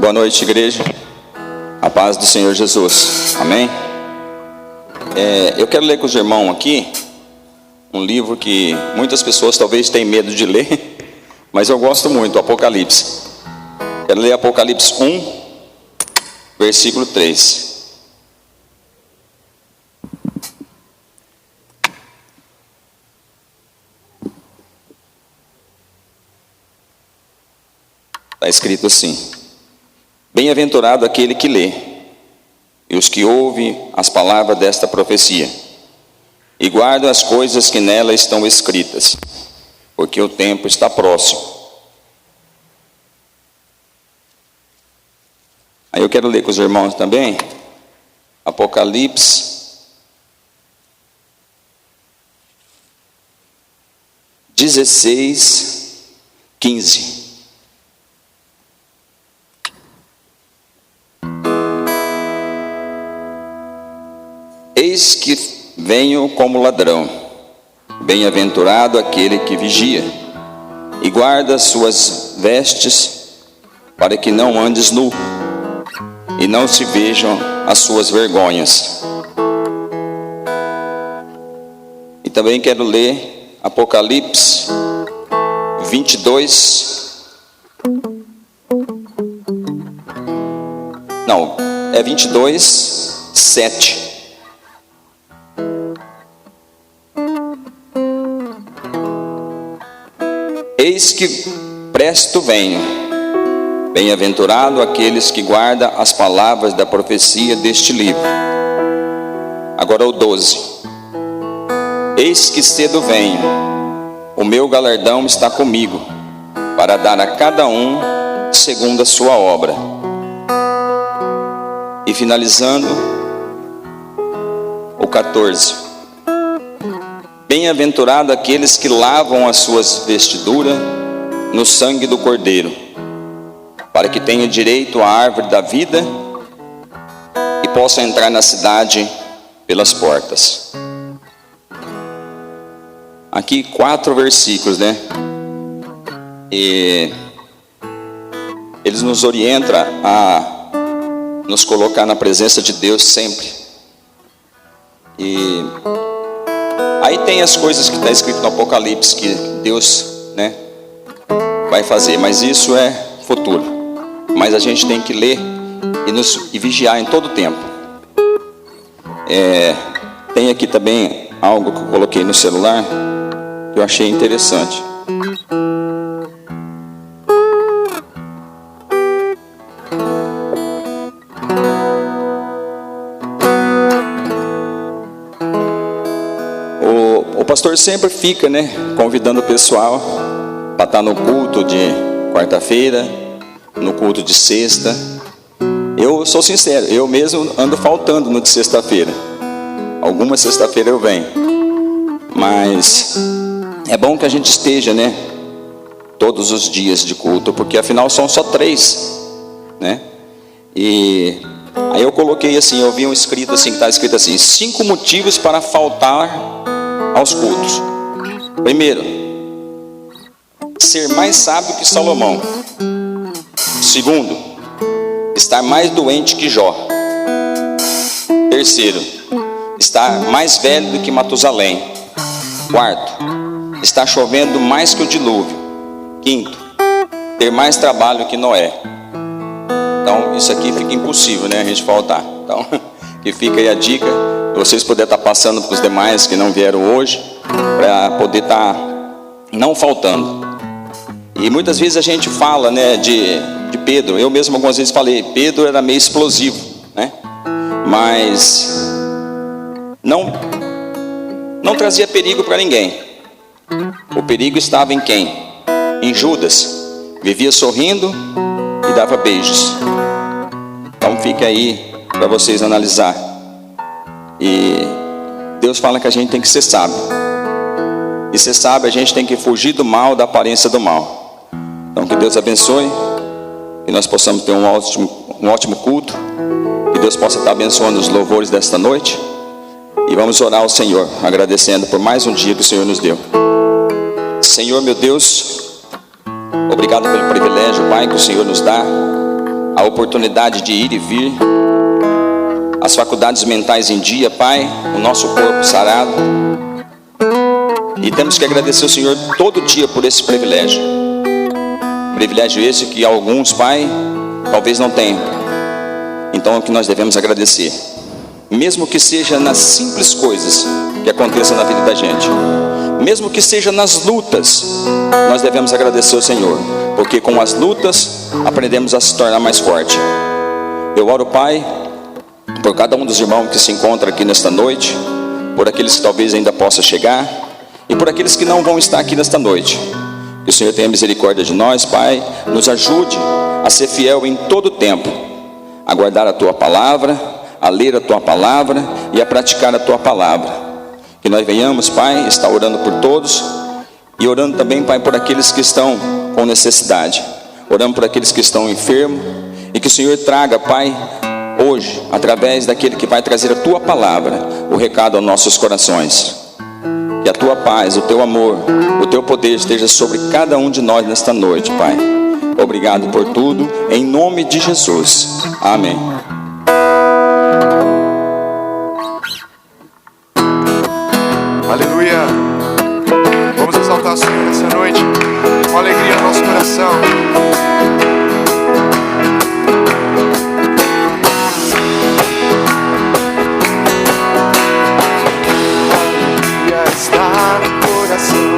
Boa noite, igreja. A paz do Senhor Jesus. Amém? Eu quero ler com os irmãos aqui um livro que muitas pessoas talvez tenham medo de ler, mas eu gosto muito, Apocalipse. Quero ler Apocalipse 1, versículo 3. Está escrito assim: bem-aventurado aquele que lê, e os que ouvem as palavras desta profecia, e guardam as coisas que nela estão escritas, porque o tempo está próximo. Aí eu quero ler com os irmãos também, Apocalipse 16, 15. Eis que venho como ladrão, bem-aventurado aquele que vigia, e guarda suas vestes, para que não andes nu, e não se vejam as suas vergonhas. E também quero ler Apocalipse 22, não, é 22, 7. Eis que presto venho, bem-aventurado aqueles que guardam as palavras da profecia deste livro. Agora o 12. Eis que cedo venho, o meu galardão está comigo, para dar a cada um segundo a sua obra. E finalizando, o 14. Bem-aventurado aqueles que lavam as suas vestiduras no sangue do Cordeiro, para que tenham direito à árvore da vida e possam entrar na cidade pelas portas. Aqui 4 versículos, né? E eles nos orientam a nos colocar na presença de Deus sempre. E aí tem as coisas que está escrito no Apocalipse que Deus, né, vai fazer, mas isso é futuro. Mas a gente tem que ler e vigiar em todo o tempo. Tem aqui também algo que eu coloquei no celular que eu achei interessante. O pastor sempre fica, né, convidando o pessoal para estar no culto de quarta-feira, no culto de sexta. Eu sou sincero, eu mesmo ando faltando no de sexta-feira. Alguma sexta-feira eu venho. Mas é bom que a gente esteja, né, todos os dias de culto, porque afinal são só 3, né? E aí eu coloquei assim, eu vi um escrito assim, que está escrito assim: 5 motivos para faltar aos cultos. Primeiro, ser mais sábio que Salomão. Segundo, estar mais doente que Jó. Terceiro, estar mais velho do que Matusalém. Quarto, estar chovendo mais que o dilúvio. Quinto, ter mais trabalho que Noé. Então isso aqui fica impossível, né, a gente faltar. Então que fica aí a dica, vocês poderem estar passando para os demais que não vieram hoje, para poder estar não faltando. E muitas vezes a gente fala, né, de Pedro. Eu mesmo algumas vezes falei, Pedro era meio explosivo, né? Mas não trazia perigo para ninguém. O perigo estava em quem? Em Judas. Vivia sorrindo e dava beijos. Então fica aí para vocês analisar. E Deus fala que a gente tem que ser sábio. E ser sábio, a gente tem que fugir do mal, da aparência do mal. Então que Deus abençoe, que nós possamos ter um ótimo culto, que Deus possa estar abençoando os louvores desta noite. E vamos orar ao Senhor, agradecendo por mais um dia que o Senhor nos deu. Senhor meu Deus, obrigado pelo privilégio, Pai, que o Senhor nos dá. a oportunidade de ir e vir, as faculdades mentais em dia, Pai, o nosso corpo sarado. E temos que agradecer ao Senhor todo dia por esse privilégio. Privilégio esse que alguns, Pai, talvez não tenham. Então é o que nós devemos agradecer. Mesmo que seja nas simples coisas que aconteçam na vida da gente. Mesmo que seja nas lutas, nós devemos agradecer ao Senhor. Porque com as lutas, aprendemos a se tornar mais forte. Eu oro, Pai, por cada um dos irmãos que se encontra aqui nesta noite, por aqueles que talvez ainda possam chegar, e por aqueles que não vão estar aqui nesta noite. Que o Senhor tenha misericórdia de nós, Pai, nos ajude a ser fiel em todo tempo, a guardar a Tua palavra, a ler a Tua palavra e a praticar a Tua palavra. Que nós venhamos, Pai, estar orando por todos e orando também, Pai, por aqueles que estão com necessidade, orando por aqueles que estão enfermos, e que o Senhor traga, Pai, hoje, através daquele que vai trazer a Tua palavra, o recado aos nossos corações. Que a Tua paz, o Teu amor, o Teu poder esteja sobre cada um de nós nesta noite, Pai. Obrigado por tudo, em nome de Jesus. Amém. Aleluia. Vamos exaltar o Senhor nessa noite, com alegria no nosso coração. Está no coração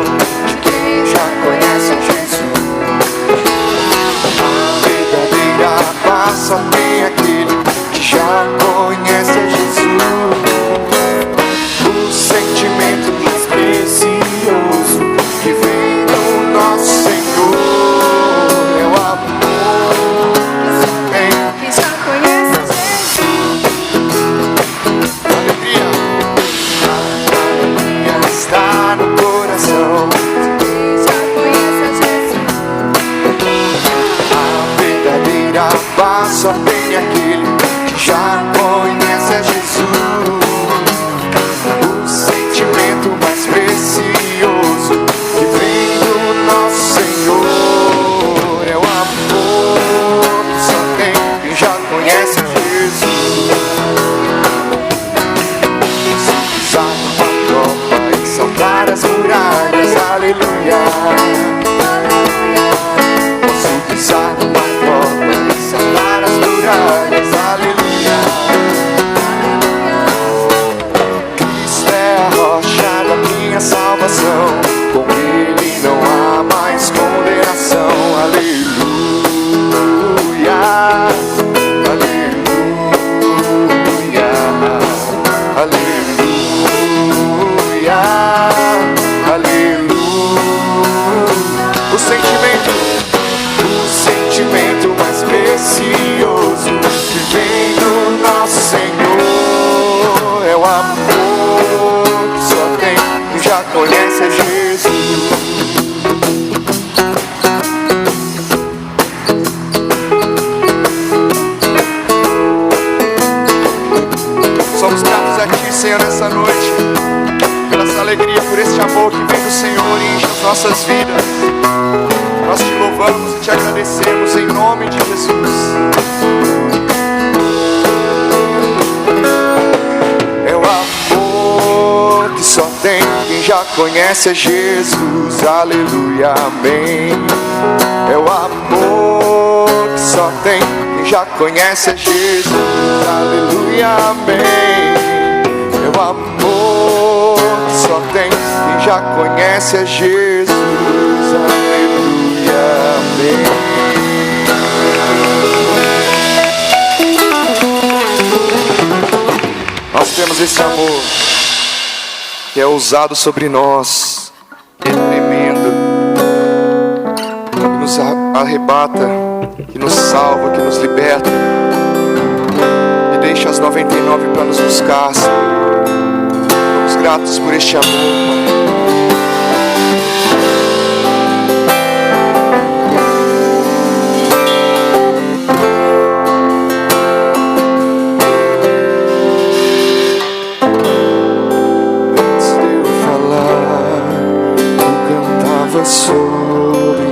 de quem já conhece Jesus. A verdadeira paz só tem aquele que já conhece Jesus. O sentimento mais precioso que vem do nosso Senhor é o amor. Quem já conhece Jesus. Alegria. Está no coração. Já conhece Jesus. A verdadeira paz só tem aquele que já conhece Jesus. O sentimento mais precioso que vem do nosso Senhor é o amor que só tem quem já conhece Jesus. Se pisar numa tropa e saltar as muralhas, aleluia. Posso pisar numa tropa e saltar as muralhas, aleluia. Cristo é a rocha da minha salvação, com Ele não há mais condenação, aleluia. Aleluia. Aleluia. Aleluia. O sentimento mais precioso que vem do nosso Senhor é o amor que só tem quem já conhece Jesus. Somos gratos a Ti, Senhor, nessa noite, por essa alegria, por esse amor que vem do Senhor e enche as nossas vidas. Nós Te louvamos e Te agradecemos em nome de Jesus. É o amor que só tem quem já conhece Jesus, aleluia, amém. É o amor que só tem quem já conhece Jesus, aleluia, amém. É o amor que só tem quem já conhece Jesus, aleluia, amém. Nós temos esse amor que é ousado sobre nós, que é tremendo, que nos arrebata, que nos salva, que nos liberta, e deixa as 99 para nos buscar. Somos gratos por este amor, Pai. sobre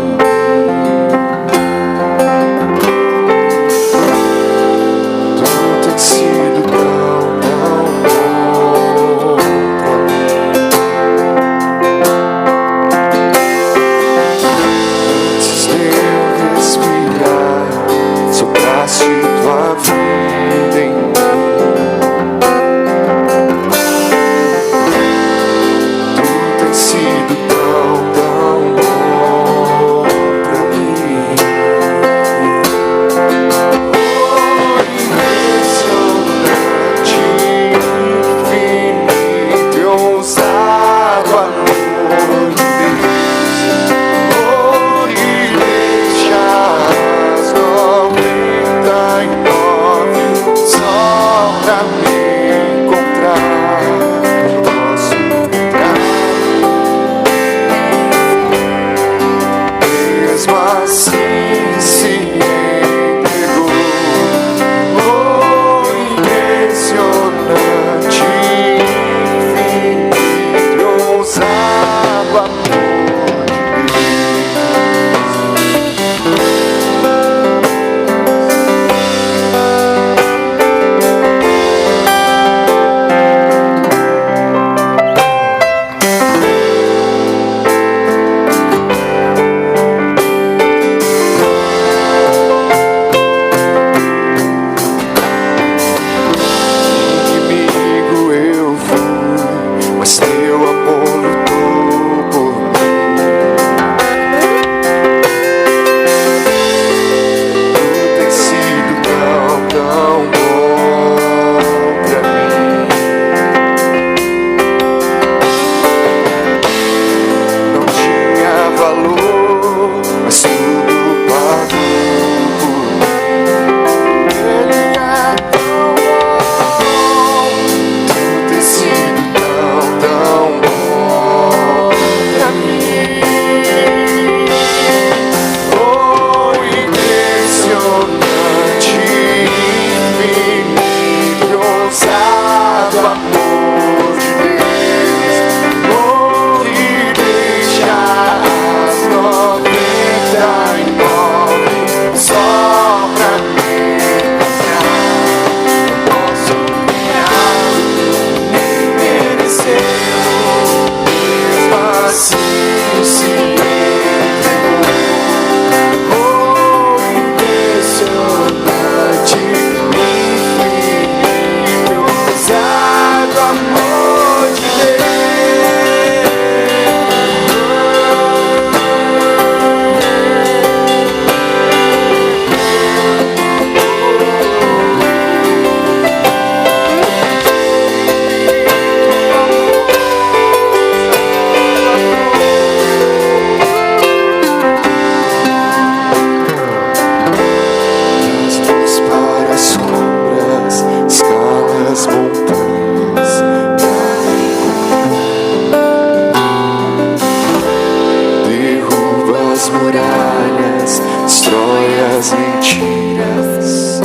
as muralhas, destrói as mentiras.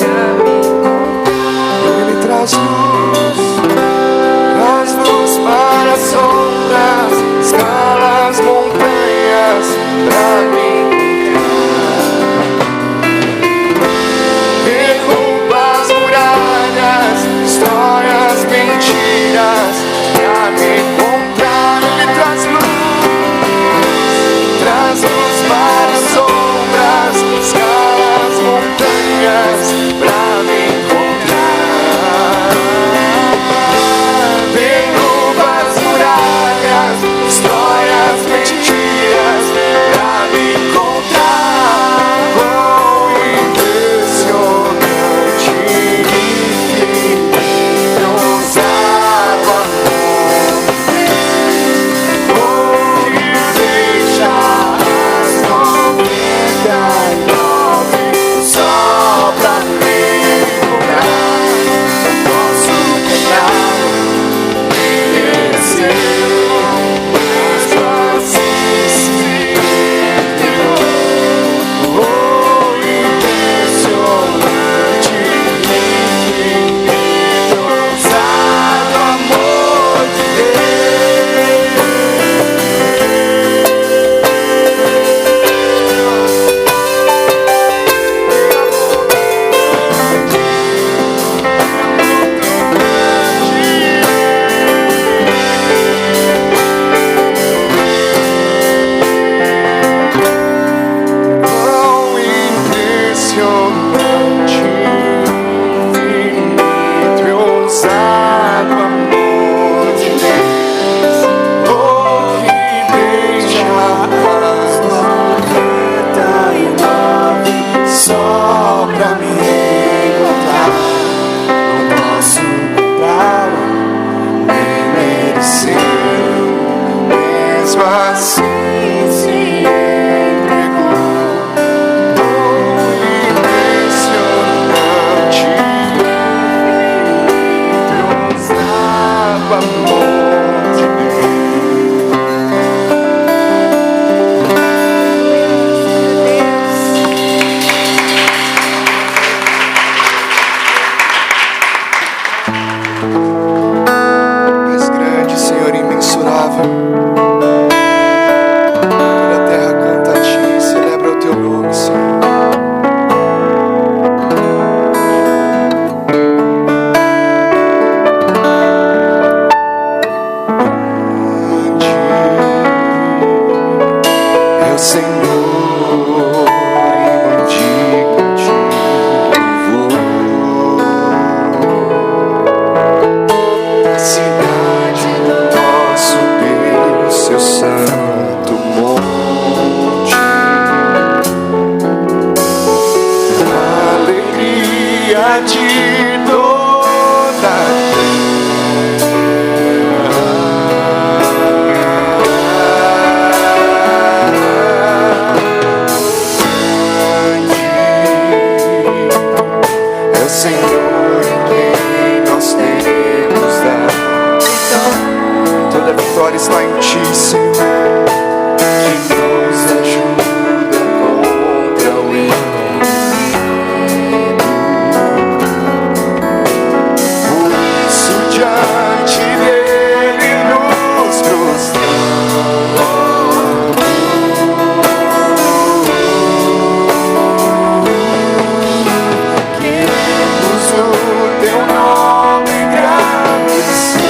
Ele traz luz para as sombras, escala as montanhas pra me encontrar. Derruba as muralhas, destrói as mentiras pra me encontrar. Ele traz luz para as sombras, escala as montanhas pra me encontrar. Derruba as muralhas, destrói as mentiras pra me encontrar. Oh, impressionante, infinito, ousado amor. Oh, que deixa as 99 só pra me encontrar. Posso quebrar, merecer, mas assim se entregou. Oh, impressionante, infinito, ousado amor de Deus. Quão impressionante, infinito e ousado amor de Deus. Oh, que deixa as 99 só pra me encontrar. Não posso comprar, nem merecer, mesmo assim se entregou. Oh, impressionante, infinito e ousado amor de És grande, Senhor, imensurável. Toda a terra canta a Ti, celebra o Teu nome, Senhor. Grande é o Senhor, e mandigo de louvor. A cidade do nosso Deus, seu santo monte. A alegria de toda a terra. É o Senhor em quem nós temos dado. Toda vitória está em Ti, Senhor, que nos ajuda contra o inimigo. Por isso diante dele nos prostramos. Queremos o Teu nome engrandecer.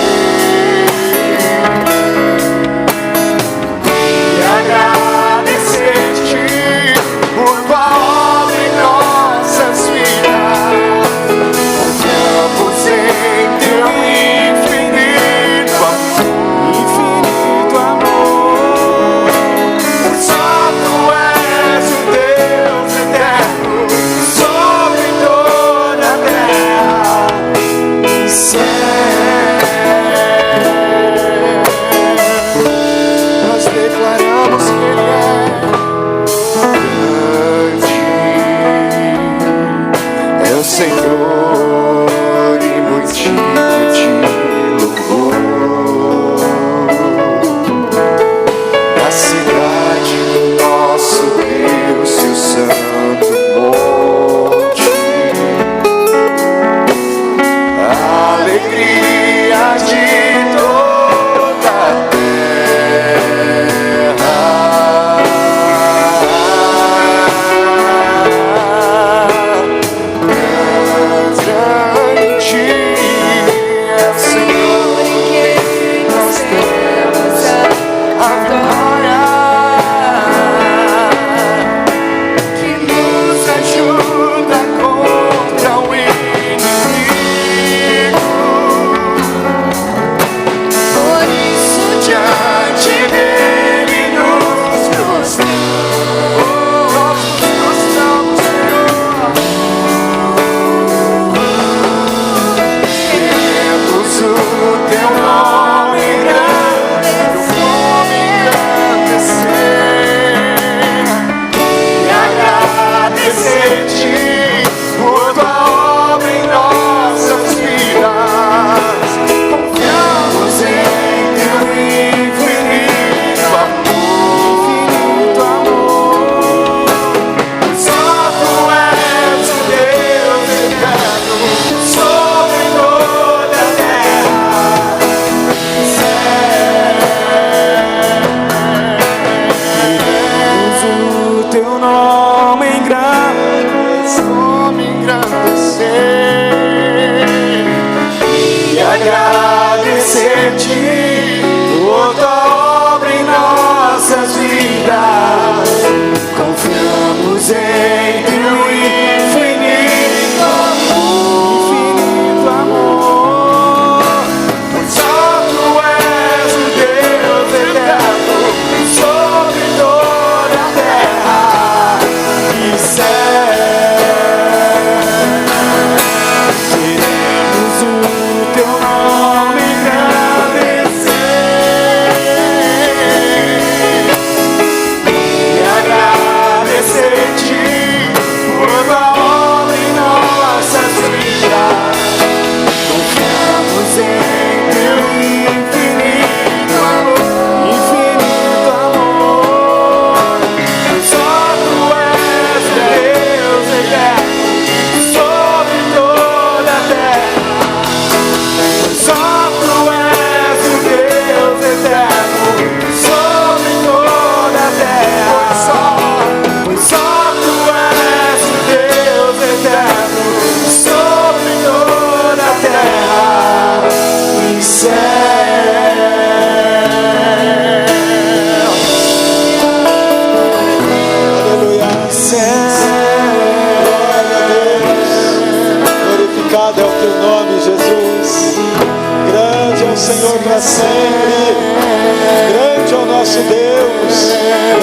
nosso Deus,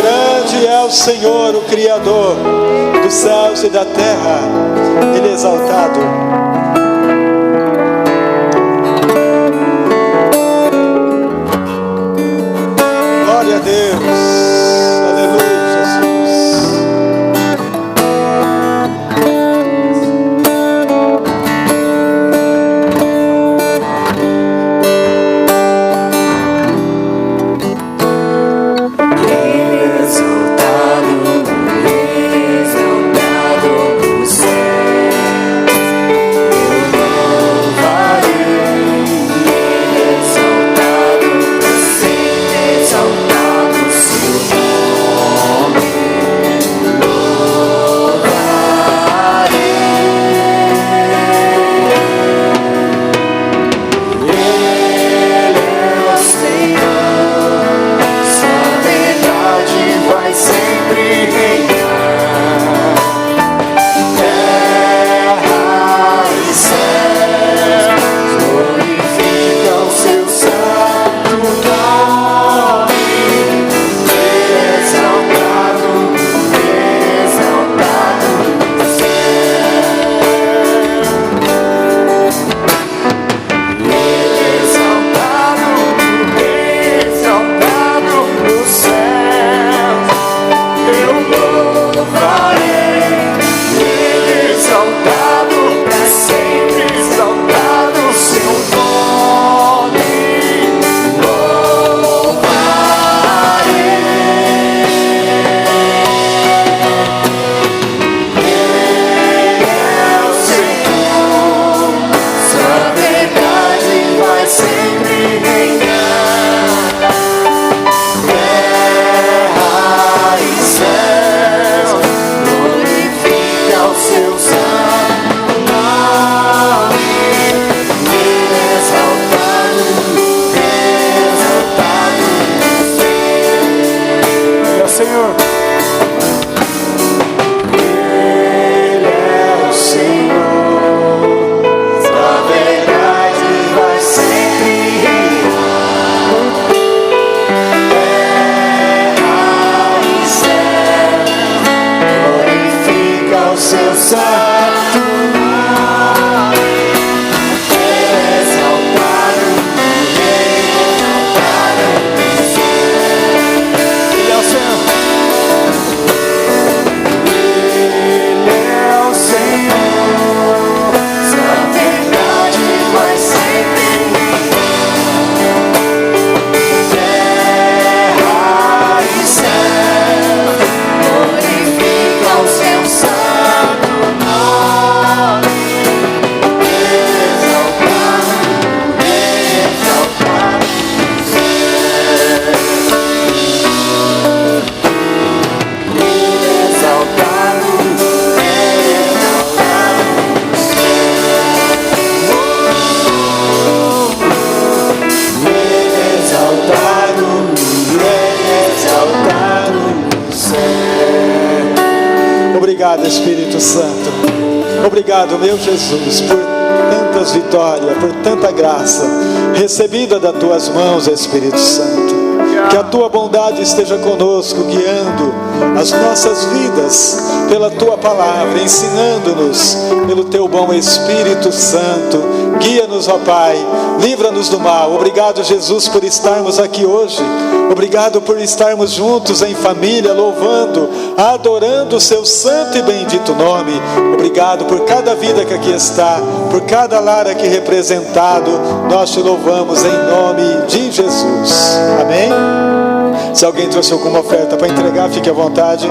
grande é o Senhor, o Criador dos céus e da terra. Ele é exaltado. Glória a Deus. Aleluia, Jesus. Obrigado, Espírito Santo. Obrigado, meu Jesus, por tantas vitórias, por tanta graça recebida das tuas mãos, Espírito Santo. Que a tua bondade esteja conosco, guiando as nossas vidas pela tua palavra, ensinando-nos pelo teu bom Espírito Santo. Guia-nos, ó Pai, livra-nos do mal. Obrigado, Jesus, por estarmos aqui hoje. Obrigado por estarmos juntos em família, louvando, adorando o seu santo e bendito nome. Obrigado por cada vida que aqui está, por cada lar aqui representado. Nós te louvamos em nome de Jesus. Amém? Se alguém trouxe alguma oferta para entregar, fique à vontade.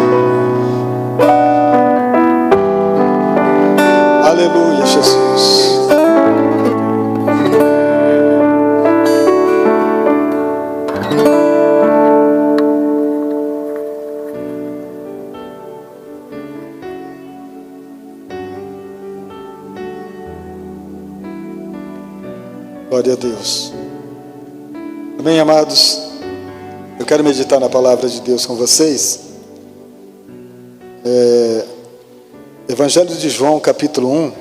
Aleluia, Jesus. Glória a Deus. Amém, amados? Eu quero meditar na palavra de Deus com vocês. Evangelho de João, capítulo 1.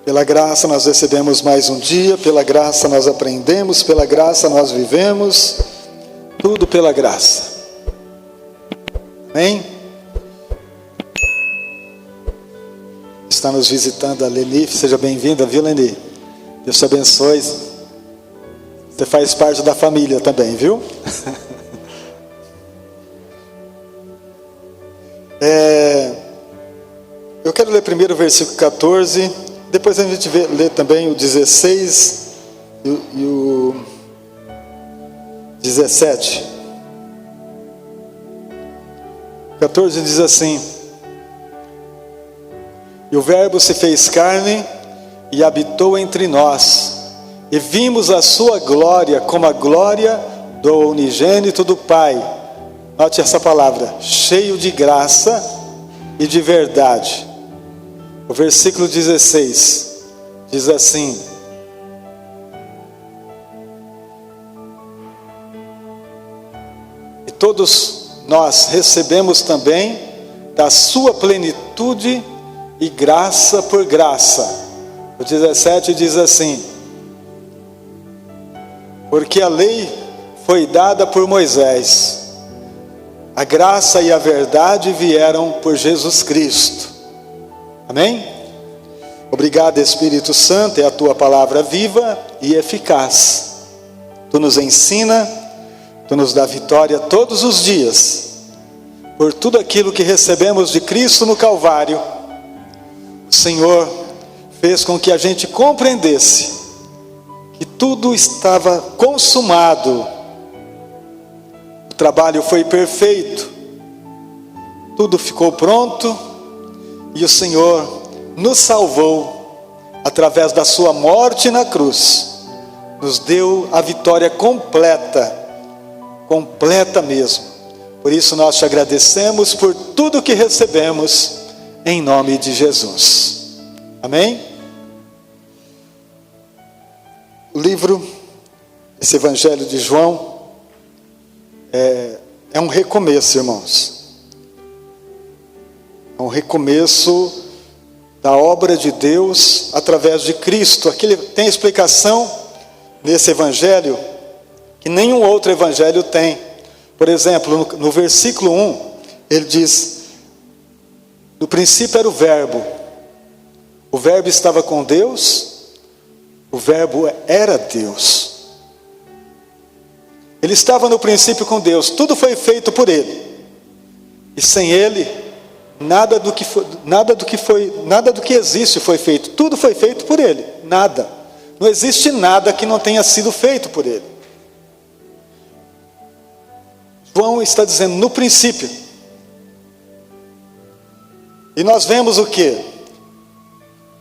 Pela graça nós recebemos mais um dia, pela graça nós aprendemos, pela graça nós vivemos, tudo pela graça. Amém? Está nos visitando a Leni, seja bem-vinda, viu, Leni? Deus te abençoe. Você faz parte da família também, viu? Eu quero ler primeiro o versículo 14, depois a gente lê também o 16 e o 17. 14 diz assim: e o Verbo se fez carne e habitou entre nós, e vimos a sua glória como a glória do unigênito do Pai. Note essa palavra, cheio de graça e de verdade. O versículo 16 diz assim: e todos nós recebemos também da sua plenitude e graça por graça. O 17 diz assim: porque a lei foi dada por Moisés, a graça e a verdade vieram por Jesus Cristo. Amém? Obrigado, Espírito Santo, é a tua palavra viva e eficaz. Tu nos ensina, tu nos dá vitória todos os dias, por tudo aquilo que recebemos de Cristo no Calvário. O Senhor fez com que a gente compreendesse que tudo estava consumado, o trabalho foi perfeito, tudo ficou pronto, e o Senhor nos salvou através da sua morte na cruz, nos deu a vitória completa mesmo. Por isso nós te agradecemos por tudo que recebemos, em nome de Jesus. Amém? O livro, esse Evangelho de João, é um recomeço, irmãos. É um recomeço da obra de Deus através de Cristo. Aqui tem explicação nesse Evangelho que nenhum outro Evangelho tem. Por exemplo, no versículo 1, ele diz: no princípio era o Verbo estava com Deus, o Verbo era Deus. Ele estava no princípio com Deus, tudo foi feito por Ele, e sem Ele nada do que existe foi feito. Tudo foi feito por Ele. Nada. Não existe nada que não tenha sido feito por Ele. João está dizendo no princípio. E nós vemos o quê?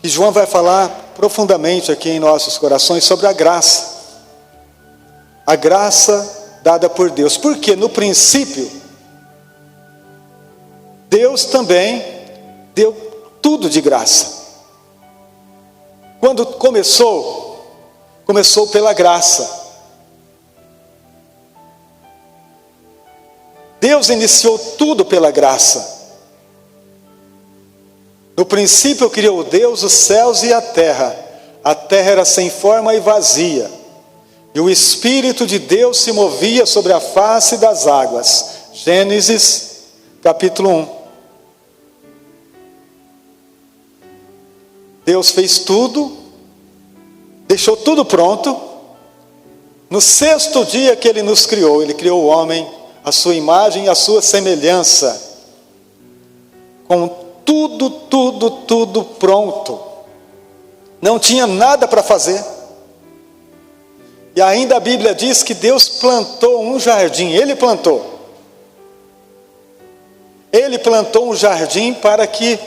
Que João vai falar profundamente aqui em nossos corações sobre a graça. A graça dada por Deus. Porque no princípio Deus também deu tudo de graça. Quando começou pela graça. Deus iniciou tudo pela graça. No princípio criou Deus os céus e a terra. A terra era sem forma e vazia, e o Espírito de Deus se movia sobre a face das águas. Gênesis capítulo 1. Deus fez tudo, deixou tudo pronto. No sexto dia que Ele nos criou, Ele criou o homem à sua imagem e à sua semelhança, com tudo pronto. Não tinha nada para fazer. E ainda a Bíblia diz que Deus plantou um jardim. Ele plantou um jardim para que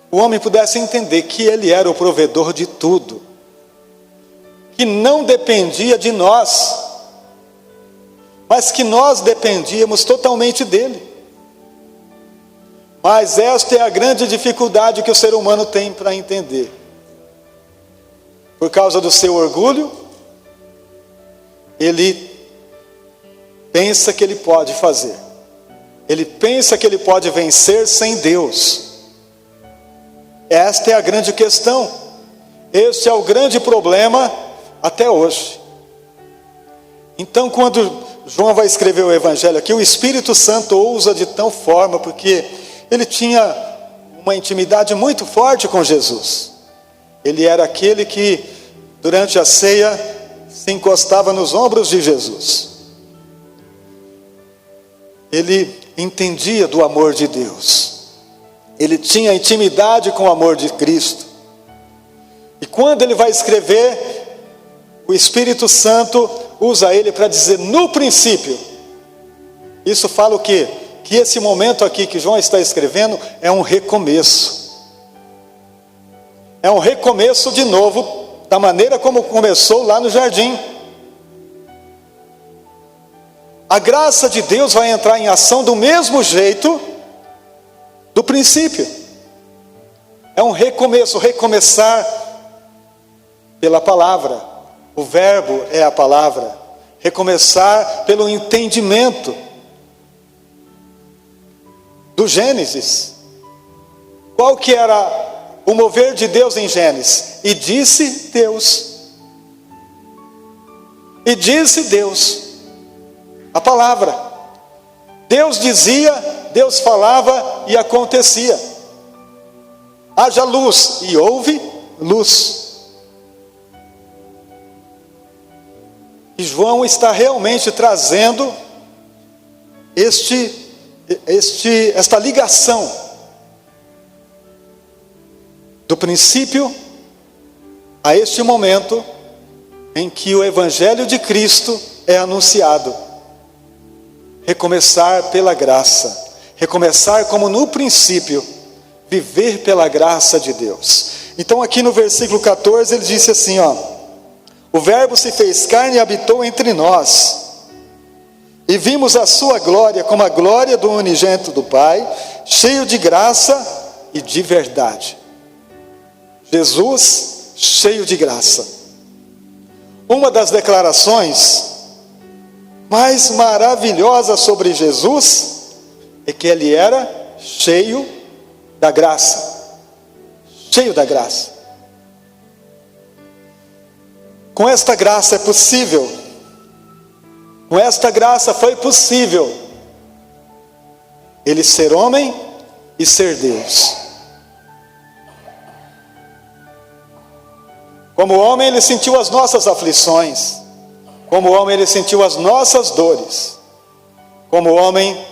o homem pudesse entender que Ele era o provedor de tudo, que não dependia de nós, mas que nós dependíamos totalmente dEle. Mas esta é a grande dificuldade que o ser humano tem para entender. Por causa do seu orgulho, ele pensa que ele pode fazer. Ele pensa que ele pode vencer sem Deus. É esta é a grande questão. Este é o grande problema até hoje. Então, quando João vai escrever o Evangelho aqui, o Espírito Santo usa de tal forma, porque ele tinha uma intimidade muito forte com Jesus. Ele era aquele que, durante a ceia, se encostava nos ombros de Jesus. Ele entendia do amor de Deus. Ele tinha intimidade com o amor de Cristo. E quando ele vai escrever, o Espírito Santo usa ele para dizer, no princípio. Isso fala o quê? Que esse momento aqui que João está escrevendo é um recomeço. É um recomeço de novo, da maneira como começou lá no jardim. A graça de Deus vai entrar em ação do mesmo jeito do princípio. É um recomeço, recomeçar pela palavra. O verbo é a palavra. Recomeçar pelo entendimento do Gênesis. Qual que era o mover de Deus em Gênesis? E disse Deus. E disse Deus. A palavra. Deus dizia, Deus falava e acontecia. Haja luz e houve luz. E João está realmente trazendo esta ligação do princípio a este momento em que o Evangelho de Cristo é anunciado. Recomeçar pela graça, recomeçar como no princípio, viver pela graça de Deus. Então aqui no versículo 14 ele disse assim, o verbo se fez carne e habitou entre nós, e vimos a sua glória como a glória do unigênito do Pai, cheio de graça e de verdade. Jesus, cheio de graça. Uma das declarações mais maravilhosas sobre Jesus é que ele era cheio da graça. Cheio da graça. Com esta graça é possível. Com esta graça foi possível ele ser homem e ser Deus. Como homem ele sentiu as nossas aflições. Como homem ele sentiu as nossas dores. Como homem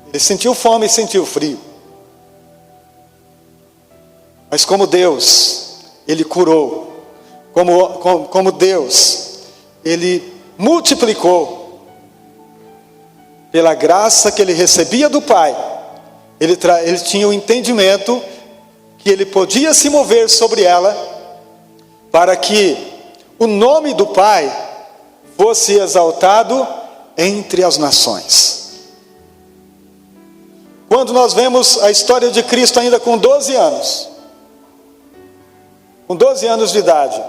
ele sentiu fome e sentiu frio. Mas como Deus, ele curou. Como Deus, ele multiplicou. Pela graça que ele recebia do Pai, ele tinha o entendimento que ele podia se mover sobre ela, para que o nome do Pai fosse exaltado entre as nações. Quando nós vemos a história de Cristo ainda com 12 anos, de idade,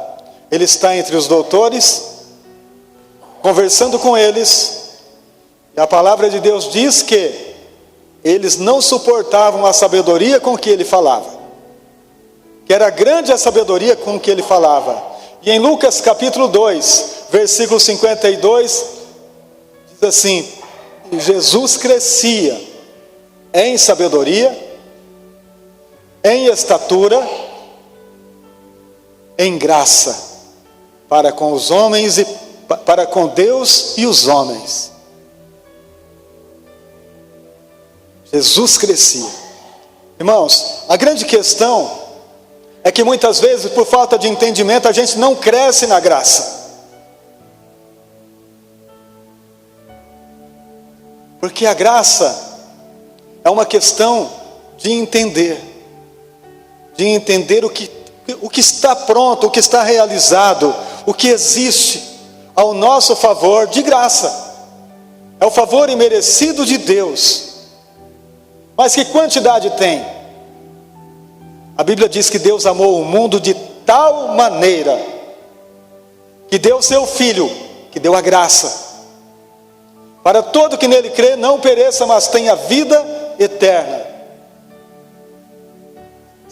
ele está entre os doutores, conversando com eles, e a palavra de Deus diz que eles não suportavam a sabedoria com que ele falava, que era grande a sabedoria com que ele falava. E em Lucas capítulo 2, versículo 52, diz assim, Jesus crescia em sabedoria, em estatura, em graça, para com os homens e para com Deus e os homens. Jesus crescia. Irmãos, a grande questão é que muitas vezes, por falta de entendimento, a gente não cresce na graça. Porque a graça é uma questão de entender o que está pronto, o que está realizado, o que existe ao nosso favor de graça. É o favor imerecido de Deus. Mas que quantidade tem? A Bíblia diz que Deus amou o mundo de tal maneira que deu seu Filho, que deu a graça, para todo que nele crê não pereça, mas tenha vida eterna.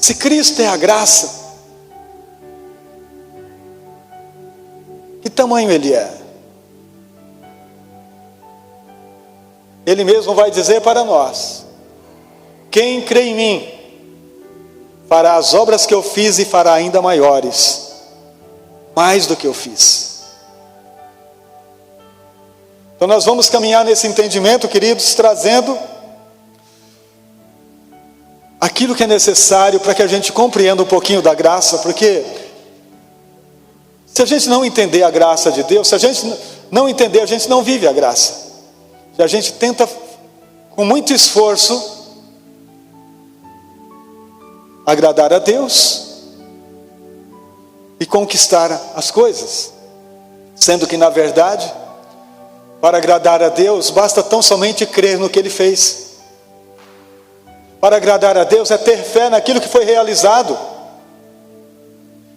Se Cristo é a graça, que tamanho Ele é? Ele mesmo vai dizer para nós: quem crê em mim, fará as obras que eu fiz e fará ainda maiores, mais do que eu fiz. Então nós vamos caminhar nesse entendimento, queridos, trazendo aquilo que é necessário para que a gente compreenda um pouquinho da graça, porque se a gente não entender a graça de Deus, se a gente não entender, a gente não vive a graça. Se a gente tenta com muito esforço agradar a Deus e conquistar as coisas, sendo que na verdade, para agradar a Deus, basta tão somente crer no que Ele fez. Para agradar a Deus é ter fé naquilo que foi realizado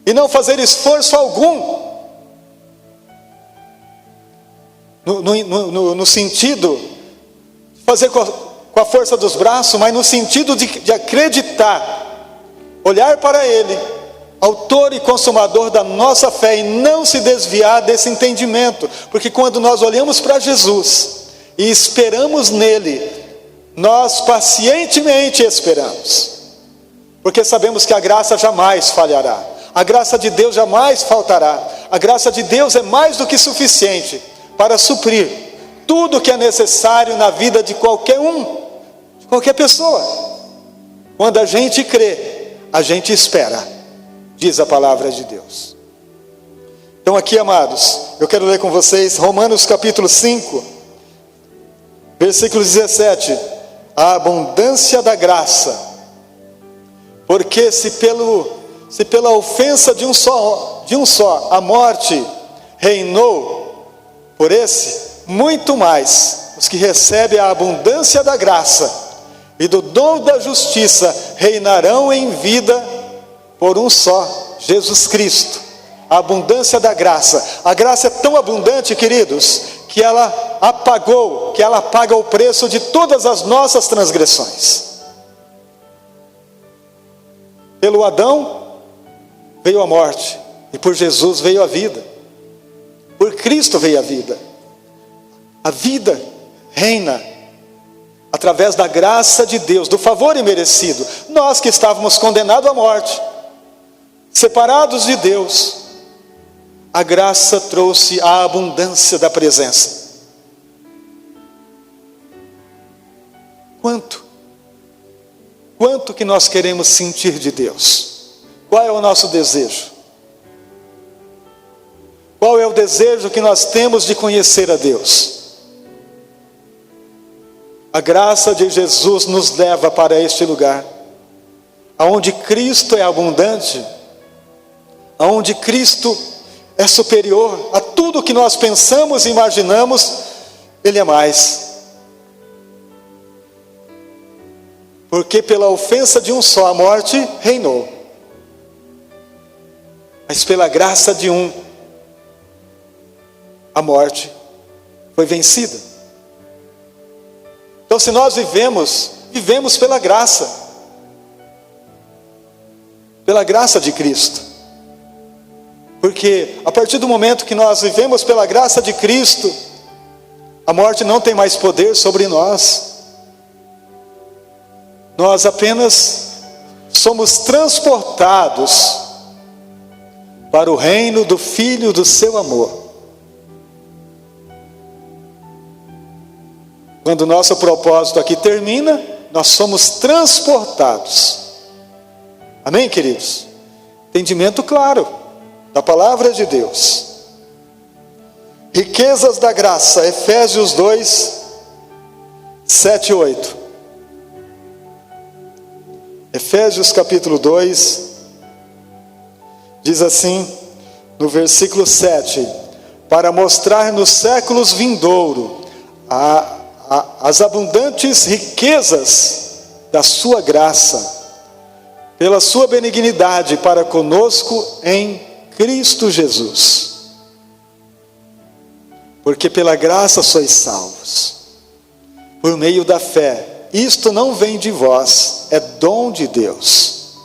e não fazer esforço algum no sentido de fazer com a força dos braços, mas no sentido de acreditar, olhar para Ele, autor e consumador da nossa fé, e não se desviar desse entendimento, porque quando nós olhamos para Jesus e esperamos nele, nós pacientemente esperamos, porque sabemos que a graça jamais falhará, a graça de Deus jamais faltará, a graça de Deus é mais do que suficiente para suprir tudo que é necessário na vida de qualquer de qualquer pessoa. Quando a gente crê, a gente espera, diz a palavra de Deus. Então aqui, amados, eu quero ler com vocês Romanos capítulo 5, versículo 17. A abundância da graça, porque se pela ofensa de um só a morte reinou por esse, muito mais os que recebem a abundância da graça e do dom da justiça reinarão em vida por um só, Jesus Cristo. A abundância da graça, a graça é tão abundante, queridos, que ela paga o preço de todas as nossas transgressões. Pelo Adão veio a morte, e por Jesus veio a vida. Por Cristo veio a vida. A vida reina através da graça de Deus, do favor imerecido. Nós que estávamos condenados à morte, separados de Deus, a graça trouxe a abundância da presença. Quanto que nós queremos sentir de Deus? Qual é o nosso desejo? Qual é o desejo que nós temos de conhecer a Deus? A graça de Jesus nos leva para este lugar, aonde Cristo é abundante, aonde Cristo é superior a tudo que nós pensamos e imaginamos. Ele é mais. Porque pela ofensa de um só a morte reinou, mas pela graça de um a morte foi vencida. Então se nós vivemos pela graça de Cristo. Porque a partir do momento que nós vivemos pela graça de Cristo, a morte não tem mais poder sobre nós. Nós apenas somos transportados para o reino do Filho do seu amor. Quando o nosso propósito aqui termina, nós somos transportados. Amém, queridos? Entendimento claro da palavra de Deus. Riquezas da graça, Efésios 2, 7 e 8. Efésios capítulo 2, diz assim, no versículo 7, para mostrar nos séculos vindouros as abundantes riquezas da sua graça, pela sua benignidade para conosco em Cristo Jesus. Porque pela graça sois salvos, por meio da fé. Isto não vem de vós, é dom de Deus,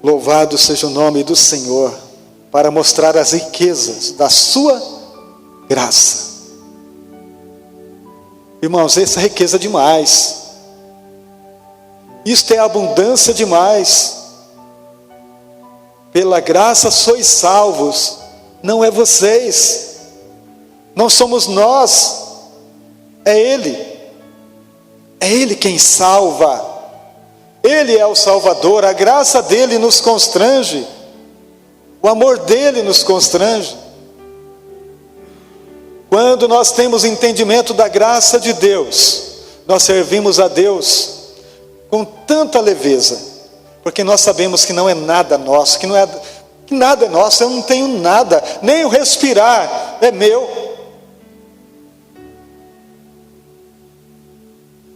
Louvado seja o nome do Senhor, para mostrar as riquezas da sua graça. Irmãos, essa é riqueza demais. Isto é abundância demais. Pela graça sois salvos. Não é vocês, não somos nós, é Ele. É Ele quem salva. Ele é o Salvador. A graça dele nos constrange. O amor dele nos constrange. Quando nós temos entendimento da graça de Deus, nós servimos a Deus com tanta leveza, porque nós sabemos que não é nada nosso, que nada é nosso. Eu não tenho nada, nem o respirar é meu,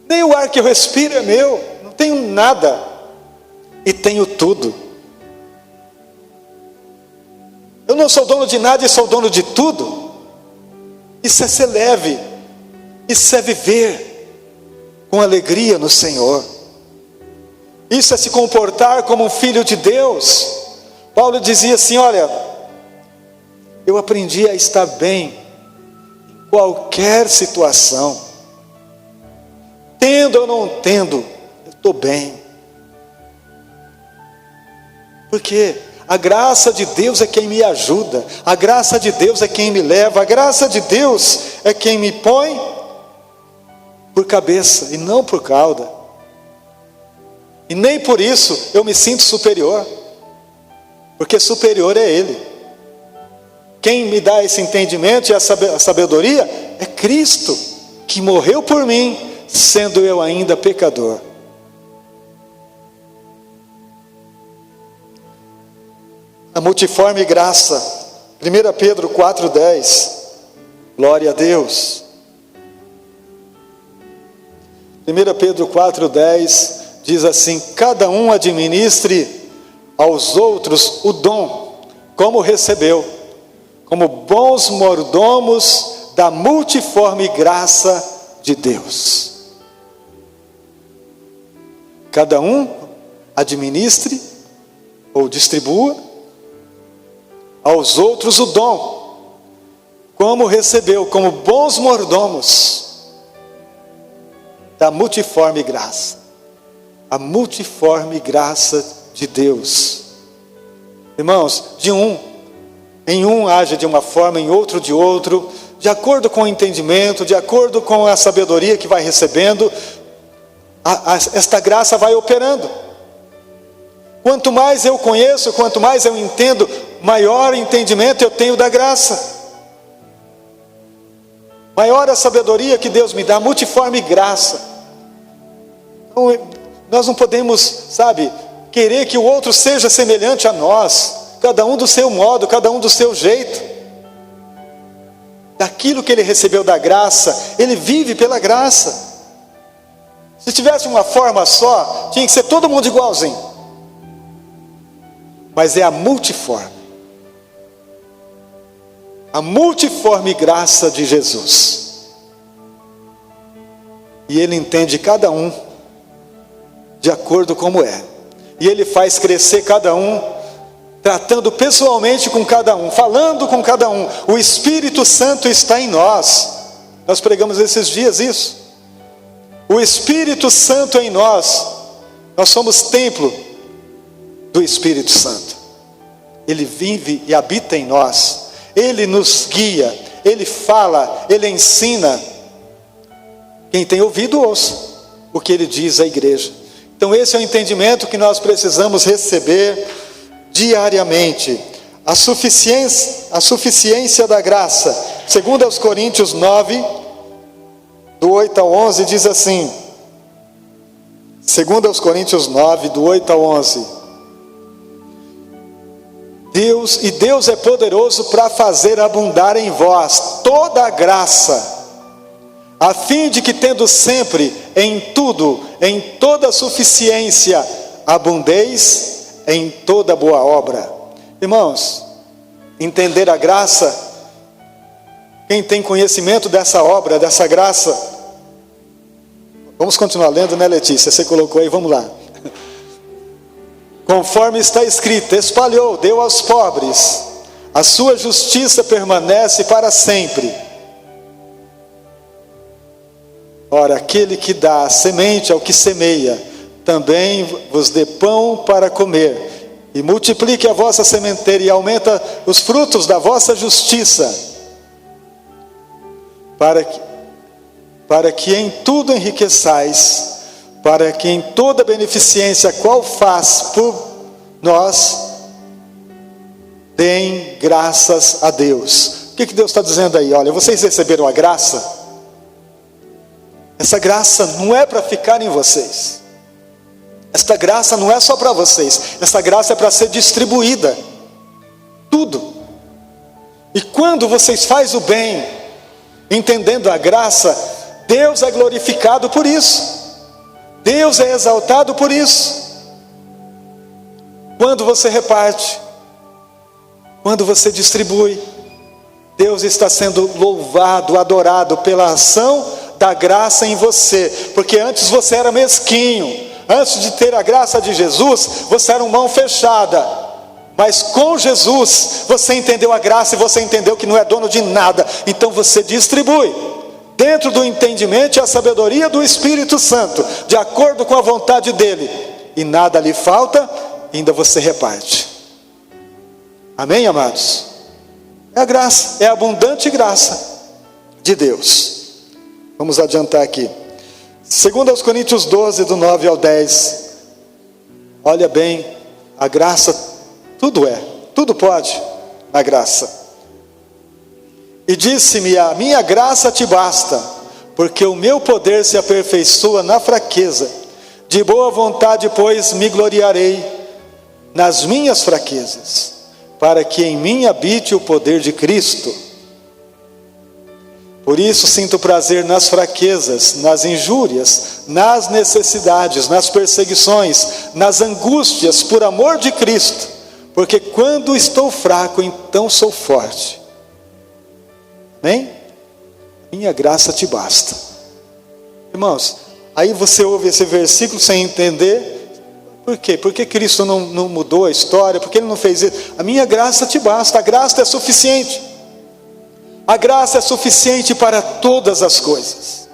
nem o ar que eu respiro é meu. Não tenho nada e tenho tudo. Eu não sou dono de nada e sou dono de tudo. Isso é ser leve, isso é viver com alegria no Senhor, isso é se comportar como um filho de Deus. Paulo dizia assim: olha, eu aprendi a estar bem em qualquer situação, tendo ou não tendo, eu estou bem. Por quê? A graça de Deus é quem me ajuda, a graça de Deus é quem me leva, a graça de Deus é quem me põe por cabeça e não por cauda. E nem por isso eu me sinto superior, porque superior é Ele. Quem me dá esse entendimento e a sabedoria é Cristo, que morreu por mim, sendo eu ainda pecador. A multiforme graça, 1 Pedro 4,10, glória a Deus. 1 Pedro 4,10 diz assim: cada um administre aos outros o dom, como recebeu, como bons mordomos da multiforme graça de Deus. Cada um administre ou distribua aos outros o dom, como recebeu, como bons mordomos da multiforme graça. A multiforme graça de Deus. Irmãos, em um age de uma forma, em outro de outro, de acordo com o entendimento, de acordo com a sabedoria que vai recebendo, esta graça vai operando. Quanto mais eu conheço, quanto mais eu entendo, maior entendimento eu tenho da graça. Maior a sabedoria que Deus me dá, multiforme graça. Então, nós não podemos, querer que o outro seja semelhante a nós, cada um do seu modo, cada um do seu jeito. Daquilo que ele recebeu da graça, ele vive pela graça. Se tivesse uma forma só, tinha que ser todo mundo igualzinho. Mas é a multiforme graça de Jesus. E Ele entende cada um de acordo como é. E Ele faz crescer cada um, tratando pessoalmente com cada um, falando com cada um. O Espírito Santo está em nós. Nós pregamos esses dias isso. O Espírito Santo em nós. Nós somos templo do Espírito Santo. Ele vive e habita em nós. Ele nos guia, Ele fala, Ele ensina. Quem tem ouvido, ouça o que Ele diz à igreja. Então esse é o entendimento que nós precisamos receber diariamente. A suficiência da graça. 2 Coríntios 9, do 8 ao 11, diz assim. 2 Coríntios 9, do 8 ao 11. Deus é poderoso para fazer abundar em vós toda a graça, a fim de que, tendo sempre em tudo, em toda suficiência, abundeis em toda boa obra. Irmãos, entender a graça, quem tem conhecimento dessa obra, dessa graça, vamos continuar lendo, né, Letícia? Você colocou aí, vamos lá. conforme está escrito, espalhou, deu aos pobres, a sua justiça permanece para sempre. Ora, aquele que dá semente ao que semeia, também vos dê pão para comer, e multiplique a vossa sementeira e aumenta os frutos da vossa justiça, para que em tudo enriqueçais, para que em toda beneficência qual faz por nós, deem graças a Deus. O que Deus está dizendo aí? Olha, vocês receberam a graça? Essa graça não é para ficar em vocês. Esta graça não é só para vocês. Essa graça é para ser distribuída. Tudo. E quando vocês fazem o bem, entendendo a graça, Deus é glorificado por isso. Deus é exaltado por isso. Quando você reparte, quando você distribui, Deus está sendo louvado, adorado pela ação da graça em você. Porque antes você era mesquinho. Antes de ter a graça de Jesus, você era uma mão fechada. Mas com Jesus, você entendeu a graça e você entendeu que não é dono de nada. Então você distribui, dentro do entendimento e a sabedoria do Espírito Santo, de acordo com a vontade dEle. E nada lhe falta, ainda você reparte. Amém, amados? É a graça, é a abundante graça de Deus. Vamos adiantar aqui. 2 Coríntios 12, do 9 ao 10. Olha bem, a graça, tudo pode na graça. E disse-me, a minha graça te basta, porque o meu poder se aperfeiçoa na fraqueza. De boa vontade, pois, me gloriarei nas minhas fraquezas, para que em mim habite o poder de Cristo. Por isso sinto prazer nas fraquezas, nas injúrias, nas necessidades, nas perseguições, nas angústias, por amor de Cristo. Porque quando estou fraco, então sou forte. Amém? Minha graça te basta. Irmãos, aí você ouve esse versículo sem entender. Por quê? Porque Cristo não mudou a história, porque Ele não fez isso. A minha graça te basta, a graça é suficiente. A graça é suficiente para todas as coisas.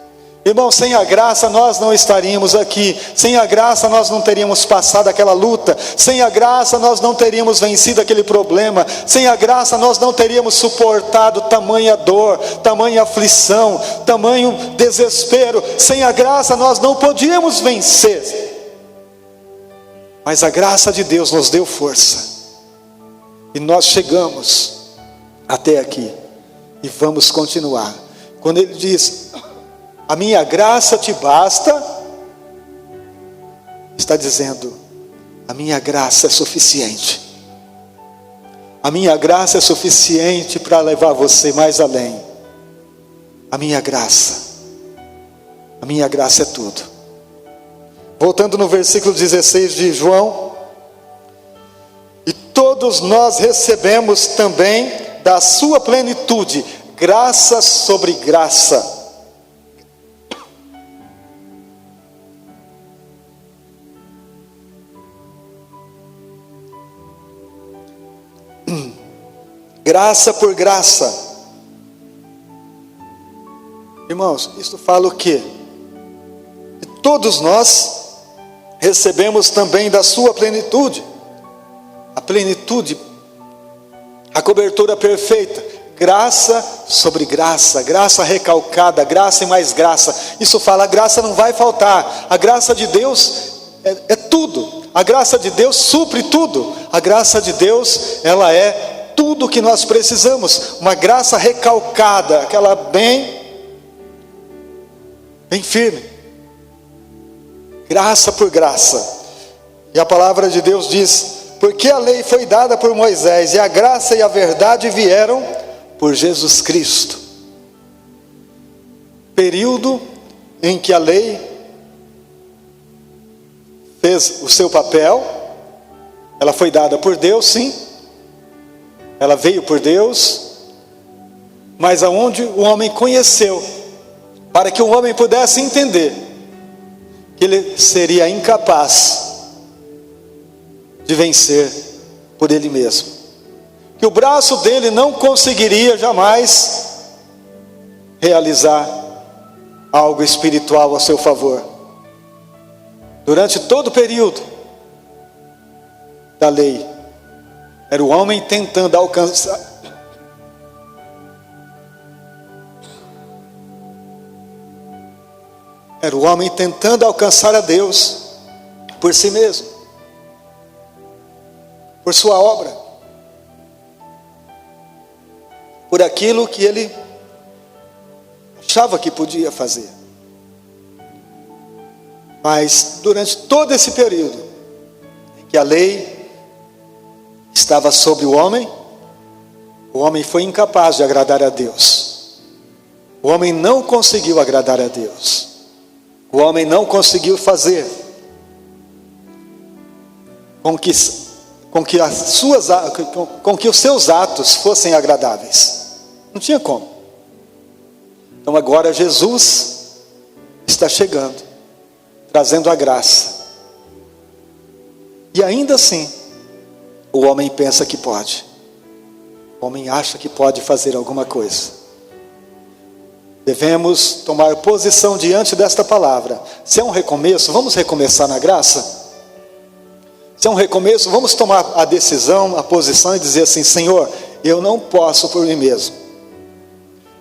Irmão, sem a graça nós não estaríamos aqui. Sem a graça nós não teríamos passado aquela luta. Sem a graça nós não teríamos vencido aquele problema. Sem a graça nós não teríamos suportado tamanha dor, tamanha aflição, tamanho desespero. Sem a graça nós não podíamos vencer. Mas a graça de Deus nos deu força. E nós chegamos até aqui. E vamos continuar. Quando Ele diz, a minha graça te basta, está dizendo, a minha graça é suficiente. A minha graça é suficiente para levar você mais além. A minha graça é tudo. Voltando no versículo 16 de João. E todos nós recebemos também da sua plenitude, graça sobre graça. Graça por graça. Irmãos, isso fala o quê? Que todos nós recebemos também da sua plenitude. A plenitude, a cobertura perfeita, graça sobre graça, graça recalcada, graça e mais graça. Isso fala, a graça não vai faltar. A graça de Deus é tudo. A graça de Deus supre tudo. A graça de Deus, ela é tudo que nós precisamos. Uma graça recalcada, aquela bem firme. Graça por graça. E a palavra de Deus diz, porque a lei foi dada por Moisés, e a graça e a verdade vieram por Jesus Cristo. Período em que a lei fez o seu papel, ela foi dada por Deus, sim, ela veio por Deus, mas aonde o homem conheceu, para que o homem pudesse entender que ele seria incapaz de de vencer por ele mesmo. Que o braço dele não conseguiria jamais realizar algo espiritual a seu favor. Durante todo o período da lei, era o homem tentando alcançar. Era o homem tentando alcançar a Deus por si mesmo, por sua obra, por aquilo que ele achava que podia fazer. Mas durante todo esse período em que a lei estava sobre o homem foi incapaz de agradar a Deus. O homem não conseguiu agradar a Deus. O homem não conseguiu fazer com que os seus atos fossem agradáveis. Não tinha como. Então agora Jesus está chegando, trazendo a graça. E ainda assim, o homem pensa que pode. O homem acha que pode fazer alguma coisa. Devemos tomar posição diante desta palavra. Se é um recomeço, vamos recomeçar na graça? Se é um recomeço, vamos tomar a decisão, a posição e dizer assim: Senhor, eu não posso por mim mesmo.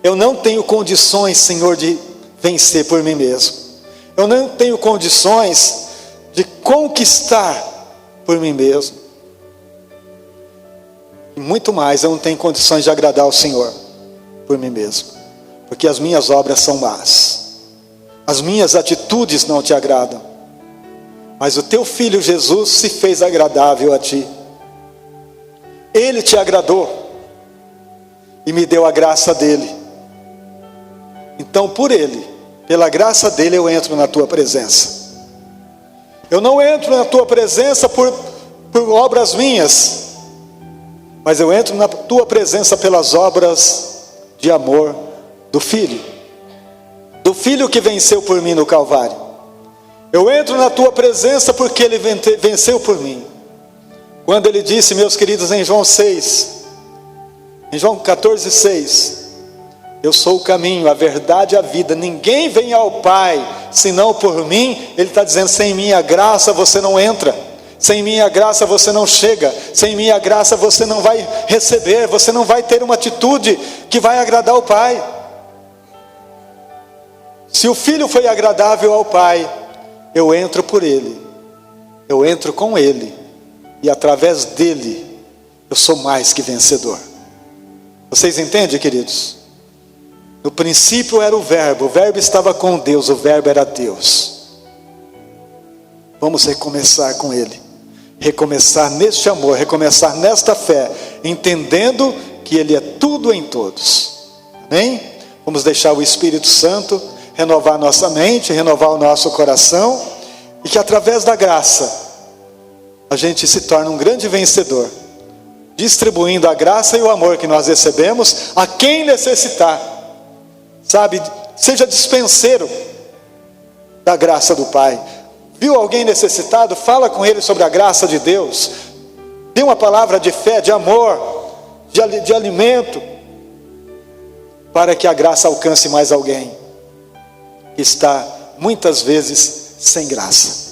Eu não tenho condições, Senhor, de vencer por mim mesmo. Eu não tenho condições de conquistar por mim mesmo. E muito mais, eu não tenho condições de agradar ao Senhor por mim mesmo. Porque as minhas obras são más. As minhas atitudes não te agradam. Mas o teu Filho Jesus se fez agradável a ti. Ele te agradou e me deu a graça dele. Então por ele, pela graça dele, eu entro na tua presença. Eu não entro na tua presença por obras minhas, mas eu entro na tua presença pelas obras de amor do Filho que venceu por mim no Calvário. Eu entro na tua presença porque ele venceu por mim. Quando ele disse, meus queridos, em João 14:6, eu sou o caminho, a verdade e a vida, ninguém vem ao Pai senão por mim. Ele está dizendo: sem minha graça você não entra, sem minha graça você não chega, sem minha graça você não vai receber, você não vai ter uma atitude que vai agradar ao Pai. Se o Filho foi agradável ao Pai, eu entro por ele, eu entro com ele, e através dele eu sou mais que vencedor. Vocês entendem, queridos? No princípio era o Verbo estava com Deus, o Verbo era Deus. Vamos recomeçar com ele, recomeçar neste amor, recomeçar nesta fé, entendendo que ele é tudo em todos. Amém? Vamos deixar o Espírito Santo renovar nossa mente, renovar o nosso coração, e que através da graça a gente se torne um grande vencedor, distribuindo a graça e o amor que nós recebemos a quem necessitar. Sabe, seja dispenseiro da graça do Pai. Viu alguém necessitado? Fala com ele sobre a graça de Deus. Dê uma palavra de fé, de amor, de alimento, para que a graça alcance mais alguém que está muitas vezes sem graça.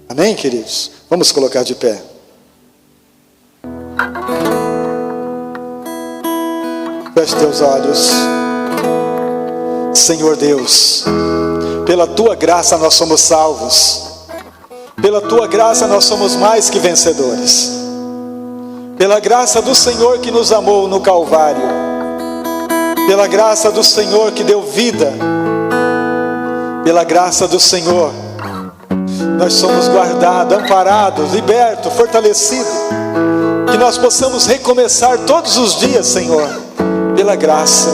Amém, queridos? Vamos colocar de pé. Feche teus olhos. Senhor Deus, pela tua graça nós somos salvos, pela tua graça nós somos mais que vencedores, pela graça do Senhor que nos amou no Calvário, pela graça do Senhor que deu vida, pela graça do Senhor nós somos guardados, amparados, libertos, fortalecidos, que nós possamos recomeçar todos os dias, Senhor, pela graça,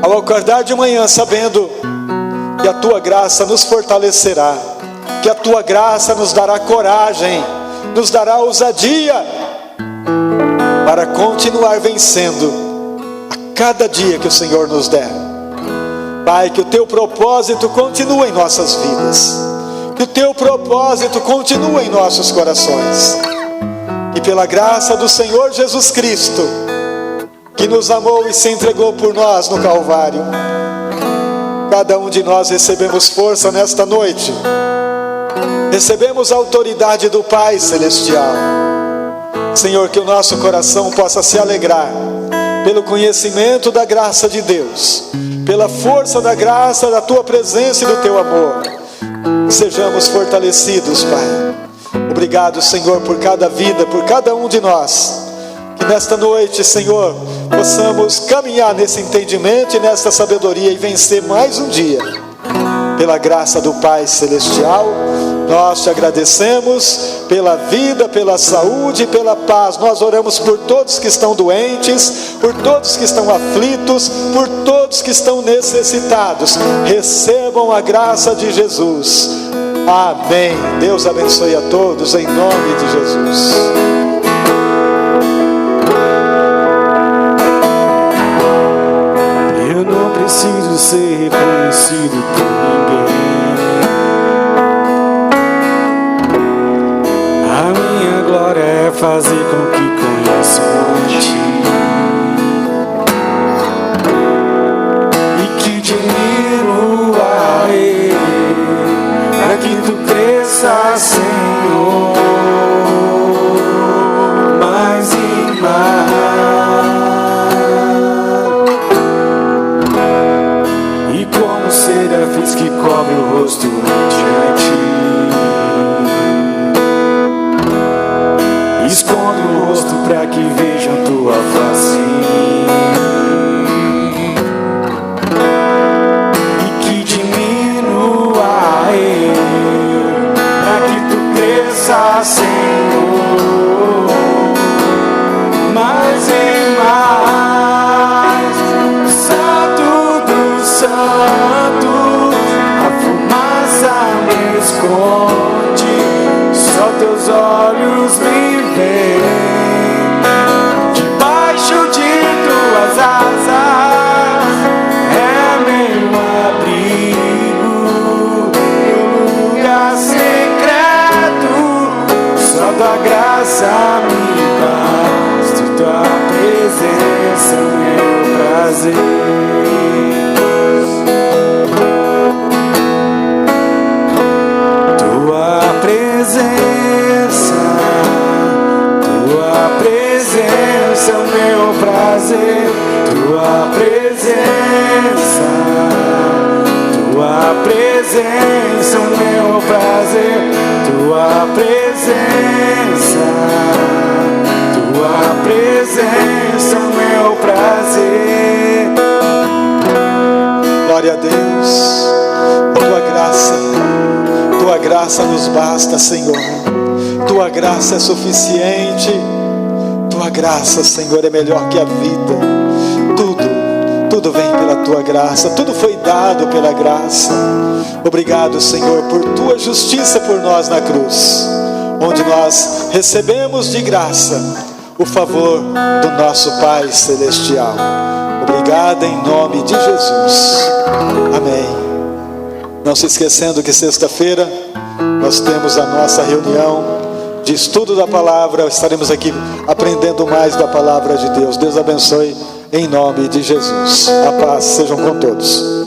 ao acordar de manhã sabendo que a tua graça nos fortalecerá, que a tua graça nos dará coragem, nos dará ousadia para continuar vencendo a cada dia que o Senhor nos der. Pai, que o teu propósito continue em nossas vidas, que o teu propósito continue em nossos corações, e pela graça do Senhor Jesus Cristo, que nos amou e se entregou por nós no Calvário, cada um de nós recebemos força nesta noite, recebemos a autoridade do Pai Celestial. Senhor, que o nosso coração possa se alegrar pelo conhecimento da graça de Deus, pela força da graça, da Tua presença e do Teu amor. Sejamos fortalecidos, Pai. Obrigado, Senhor, por cada vida, por cada um de nós. Que nesta noite, Senhor, possamos caminhar nesse entendimento e nessa sabedoria e vencer mais um dia. Pela graça do Pai Celestial, nós te agradecemos pela vida, pela saúde e pela paz. Nós oramos por todos que estão doentes, por todos que estão aflitos, por todos que estão necessitados. Recebam a graça de Jesus. Amém. Deus abençoe a todos em nome de Jesus. Eu não preciso ser reconhecido por ninguém. A minha glória é fazer com que conheçam a Ti, e que diminua Ele, para que Tu cresça, Senhor, mais e mais. E como serafins que cobre o rosto diante, esconde o rosto para que vejam Tua face, e que diminua Ele, para que Tu cresça, Senhor, mais e mais. Santo do Santo, a fumaça me esconde, só Teus olhos me veem. Debaixo de Tuas asas é meu abrigo, meu lugar secreto. Só Tua graça me basta, e Tua presença é meu prazer. Tua presença é o meu prazer. Tua presença é o meu prazer. Tua presença é o meu prazer. Glória a Deus. Tua graça nos basta, Senhor. Tua graça é suficiente. Tua graça, Senhor, é melhor que a vida. Tudo vem pela Tua graça. Tudo foi dado pela graça. Obrigado, Senhor, por Tua justiça por nós na cruz, onde nós recebemos de graça o favor do nosso Pai Celestial. Obrigado em nome de Jesus. Amém. Não se esquecendo que sexta-feira nós temos a nossa reunião de estudo da palavra. Estaremos aqui aprendendo mais da palavra de Deus. Deus abençoe em nome de Jesus. A paz sejam com todos.